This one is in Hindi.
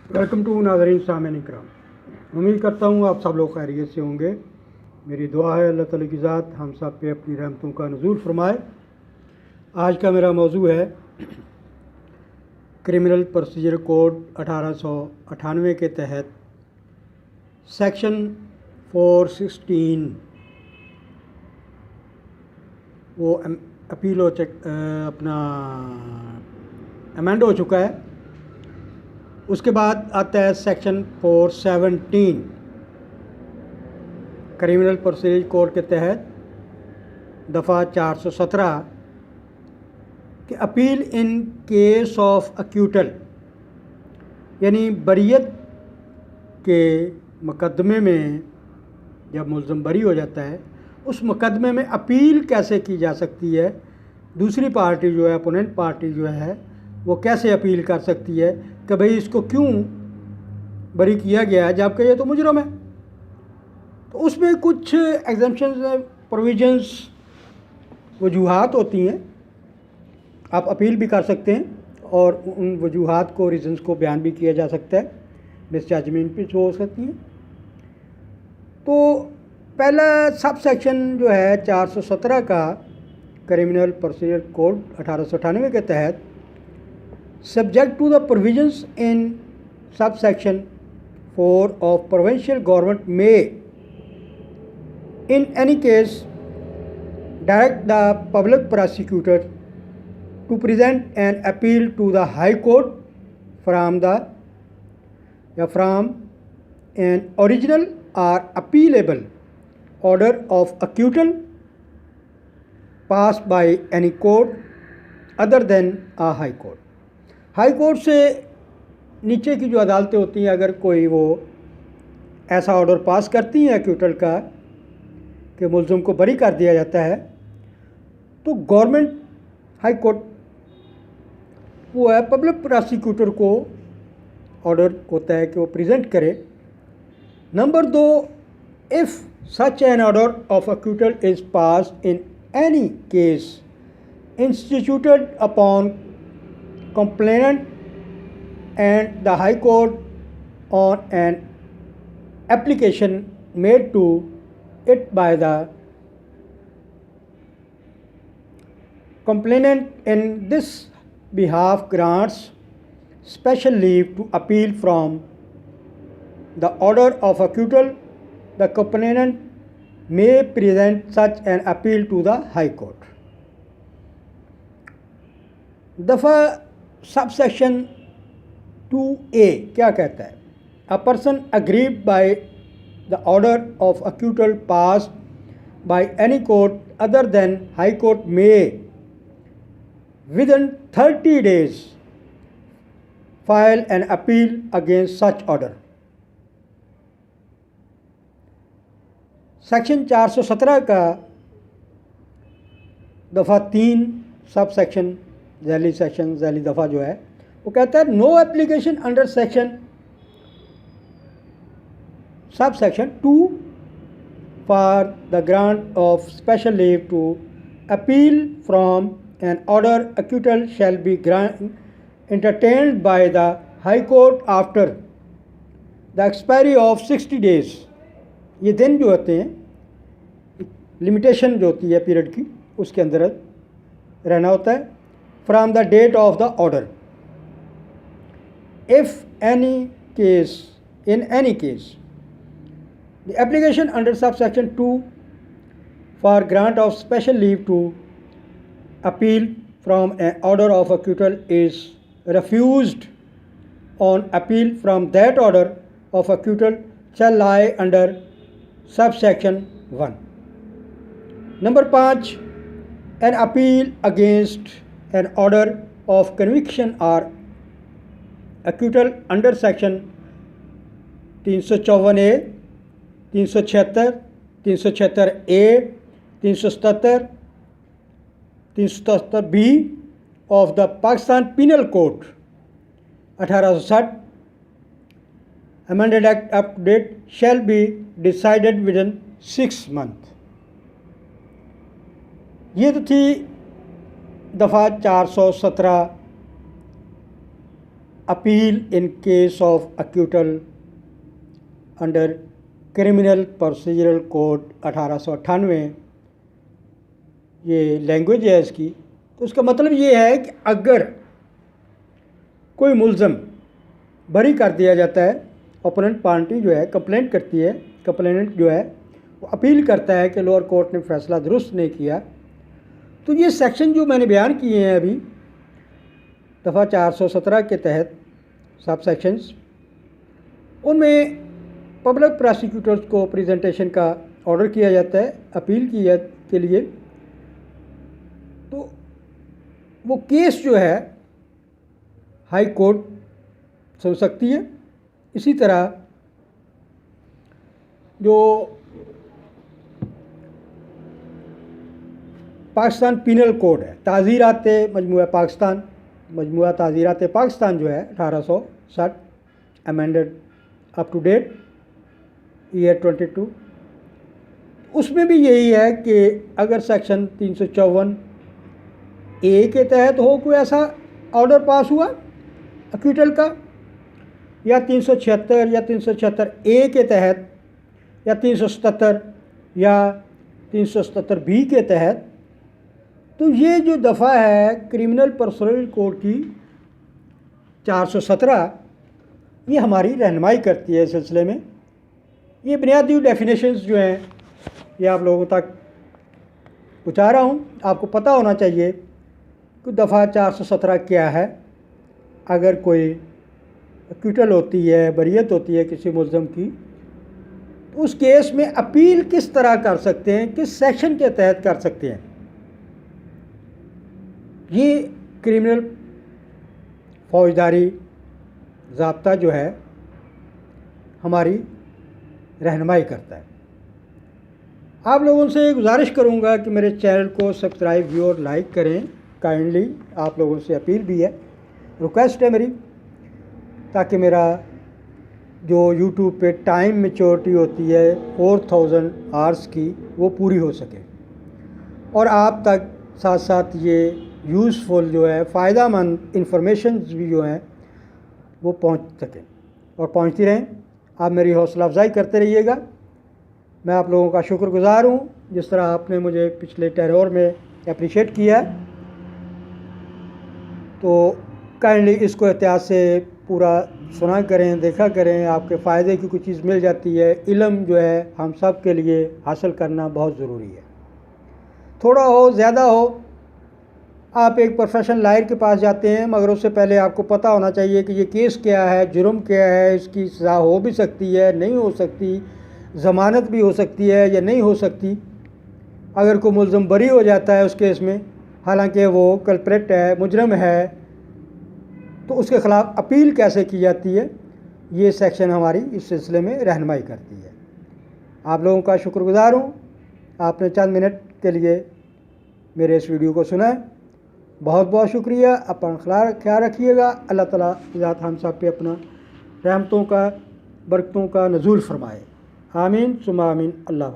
वेलकम टू नाज़रीन सामईन इकराम। उम्मीद करता हूँ आप सब लोग खैरियत से होंगे। मेरी दुआ है अल्लाह ताला की ज़ात हम सब पे अपनी रहमतों का नज़ूल फरमाए। आज का मेरा मौजू है क्रिमिनल प्रोसीजर कोड 1898 के तहत सेक्शन 416 वो अपील हो अपना अमेंड हो चुका है। उसके बाद आता है सेक्शन 417 क्रिमिनल प्रोसीजर कोड के तहत दफ़ा 417 कि अपील इन केस ऑफ अक्यूटल, यानी बरियत के मुकदमे में जब मुल्ज़म बरी हो जाता है उस मुकदमे में अपील कैसे की जा सकती है। दूसरी पार्टी जो है, अपोनेंट पार्टी जो है, वो कैसे अपील कर सकती है कि भाई इसको क्यों बरी किया गया है जबकि ये तो मुजरम है। तो उसमें कुछ एग्जम्पशंस, प्रोविजंस, वजूहात होती हैं। आप अपील भी कर सकते हैं और उन वजूहात को, रीज़न्स को बयान भी किया जा सकता है, मिस जजमेंट भी हो सकती हैं। तो पहला सब सेक्शन जो है 417 का क्रिमिनल प्रोसीजर कोड 1898 के तहत, subject to the provisions in subsection 4 of provincial government may in any case direct the public prosecutor to present an appeal to the High Court from an original or appealable order of acquittal passed by any court other than a High Court। High court से नीचे की जो अदालतें होती हैं, अगर कोई वो ऐसा ऑर्डर पास करती हैं एक्यूटल का कि मुल्ज़िम को बरी कर दिया जाता है, तो गवर्नमेंट हाई कोर्ट वो है पब्लिक प्रोसिक्यूटर को ऑर्डर होता है कि वो प्रेजेंट करे। Number 2, if such an order of acquittal is pass in any case instituted upon complainant and the High Court on an application made to it by the complainant in this behalf grants special leave to appeal from the order of acquittal, the complainant may present such an appeal to the High Court। दफ़ा सबसेक्शन 2A क्या कहता है? A person aggrieved by the order of acquittal passed by any court other than High Court may within 30 days file an appeal against such order. Section 417 का दफ़ा 3 सब सेक्शन झैली दफ़ा जो है वो कहता है no application under section sub section 2 for the grant of special leave to appeal from an order acquittal shall be entertained by the High Court after the expiry of 60 days। ये दिन जो होते हैं, लिमिटेशन जो होती है पीरियड की, उसके अंदर रहना होता है। from the date of the order। If in any case the application under subsection 2 for grant of special leave to appeal from an order of acquittal is refused on appeal from that order of acquittal shall lie under subsection 1। Number 5, an appeal against an order of conviction or acquittal under section 354A, 376, 376A, 377, 377B of the Pakistan Penal Code 1860 amended act up to date shall be decided within 6 months। ये तो थी दफ़ा 417 appeal in case of acquittal under criminal procedural code 1898, ये लैंग्वेज है इसकी। तो उसका मतलब ये है कि अगर कोई मुल्ज़म बरी कर दिया जाता है, ओपोनेंट पार्टी जो है कंप्लेंट करती है, कंप्लेनेंट जो है वो अपील करता है कि लोअर कोर्ट ने फैसला दुरुस्त नहीं किया, तो ये सेक्शन जो मैंने बयान किए हैं अभी दफ़ा 417 के तहत सब सेक्शंस, उनमें पब्लिक प्रोसिक्यूटर्स को प्रेजेंटेशन का ऑर्डर किया जाता है अपील के लिए। तो वो केस जो है हाई कोर्ट सुन सकती है। इसी तरह जो पाकिस्तान पीनल कोड है, ताज़ीरात मजमूआ पाकिस्तान, मजमूआ ताज़ीरात पाकिस्तान जो है 1860 amended up to date year 22, उसमें भी यही है कि अगर सेक्शन 354 ए के तहत हो कोई ऐसा ऑर्डर पास हुआ अक्यूटल का, या 376 या 376 ए के तहत, या 377 या 377 बी के तहत, तो ये जो दफ़ा है क्रिमिनल प्रोसीजरल कोड की 417, ये हमारी रहनुमाई करती है इस सिलसिले में। ये बुनियादी डेफिनेशंस जो हैं ये आप लोगों तक पहुँचा रहा हूँ। आपको पता होना चाहिए कि दफ़ा 417 क्या है। अगर कोई अक्यूटल होती है, बरियत होती है किसी मुल्ज़म की, तो उस केस में अपील किस तरह कर सकते हैं, किस सेक्शन के तहत कर सकते हैं, ये क्रिमिनल फौजदारी ज़ाब्ता जो है हमारी रहनुमाई करता है। आप लोगों से गुजारिश करूंगा कि मेरे चैनल को सब्सक्राइब व्यू और लाइक करें काइंडली। आप लोगों से अपील भी है, रिक्वेस्ट है मेरी, ताकि मेरा जो यूट्यूब पे टाइम मैच्योरिटी होती है 4000 आवर्स की, वो पूरी हो सके और आप तक साथ साथ ये यूज़फुल जो है फ़ायदेमंद इंफॉर्मेशन भी जो हैं वो पहुंच सकें और पहुंचती रहें। आप मेरी हौसला अफजाई करते रहिएगा। मैं आप लोगों का शुक्रगुज़ार हूँ जिस तरह आपने मुझे पिछले टेरोर में अप्रिशिएट किया है। तो काइंडली इसको एहतियात से पूरा सुना करें, देखा करें, आपके फ़ायदे की कुछ चीज़ मिल जाती है। इल्म जो है हम सब के लिए हासिल करना बहुत ज़रूरी है। थोड़ा हो ज़्यादा हो, आप एक प्रोफेशनल लॉयर के पास जाते हैं, मगर उससे पहले आपको पता होना चाहिए कि ये केस क्या है, जुर्म क्या है, इसकी सज़ा हो भी सकती है, नहीं हो सकती, ज़मानत भी हो सकती है या नहीं हो सकती। अगर कोई मुल्ज़म बरी हो जाता है उस केस में, हालांकि वो कल्प्रेट है, मुजरम है, तो उसके ख़िलाफ़ अपील कैसे की जाती है, ये सेक्शन हमारी इस सिलसिले में रहनुमाई करती है। आप लोगों का शुक्रगुज़ार हूँ, आपने चंद मिनट के लिए मेरे इस वीडियो को सुना है। बहुत बहुत शुक्रिया। अपना ख्याल रखिएगा। अल्लाह ताला ज़ात हम सब पे अपना रहमतों का, बरकतों का नज़ूल फरमाए। आमीन सुम्मा आमीन। अल्लाह।